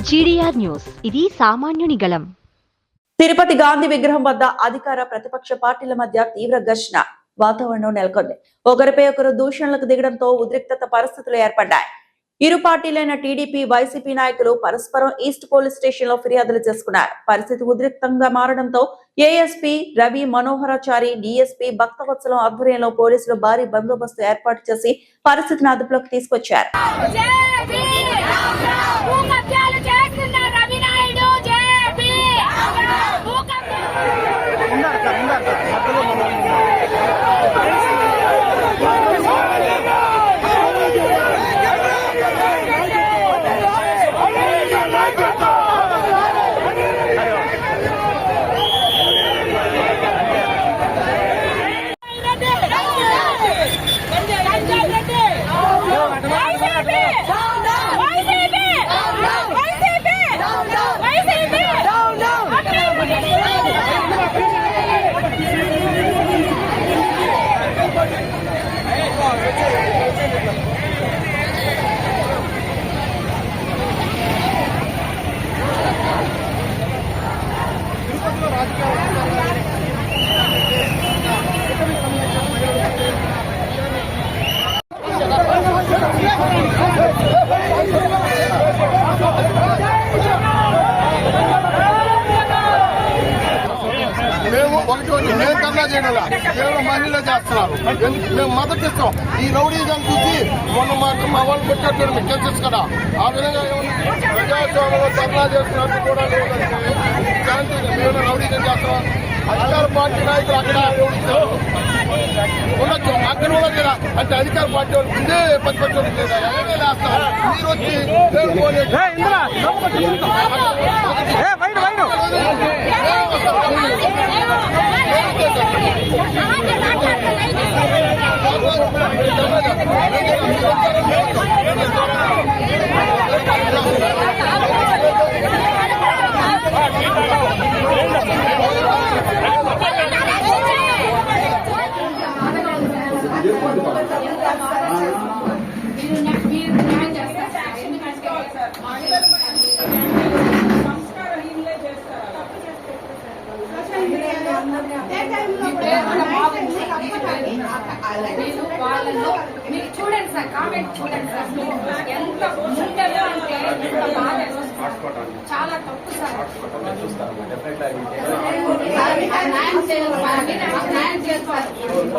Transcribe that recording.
GDR news, ఇది సామాన్యుని గళం. తిరుపతి గాంధీ విగ్రహం వద్ద అధికార ప్రతిపక్ష పార్టీల మధ్య తీవ్ర ఘర్షణ వాతావరణం నెలకొంది. ఒకరిపై ఒకరు దూషణలకు దిగడంతో ఉద్రిక్తత పరిస్థితులు ఏర్పడ్డాయి. ఇరు పార్టీలైన టీడీపీ, వైసీపీ నాయకులు పరస్పరం ఈస్ట్ పోలీస్ స్టేషన్ లో ఫిర్యాదులు చేసుకున్నారు. పరిస్థితి ఉద్రిక్తంగా మారడంతో ఏఎస్పీ రవి మనోహరాచారి, డీఎస్పీ భక్తవత్సలం ఆధ్వర్యంలో పోలీసులు భారీ బందోబస్తు ఏర్పాటు చేసి పరిస్థితిని అదుపులోకి తీసుకొచ్చారు. మేము కన్నా చేయడం కేవలం మహిళలు చేస్తున్నారు. మేము మద్దతు ఇస్తాం. ఈ రౌడీజం చూసి మొన్న మా వాళ్ళు పెట్టారు మీకు తెలుసు కదా. ఆ విధంగా ప్రజాస్వామ్యంలో ధర్నా చేస్తున్నట్టు కూడా మేము రౌడీజం చేస్తున్నాం. అధికార పార్టీ నాయకులు అక్కడ ఉండొచ్చు, అక్కడ కూడా లేదా అంటే అధికార పార్టీ వాళ్ళు ముందే ప్రతిపక్షం లేదా వేస్తాం. మీరు వచ్చి మీరు చూడండి సార్, కామెంట్ చూడండి సార్. ఎంత ముందరగా అంటే చాలా తప్పు సార్. న్యాయం చేయాలి.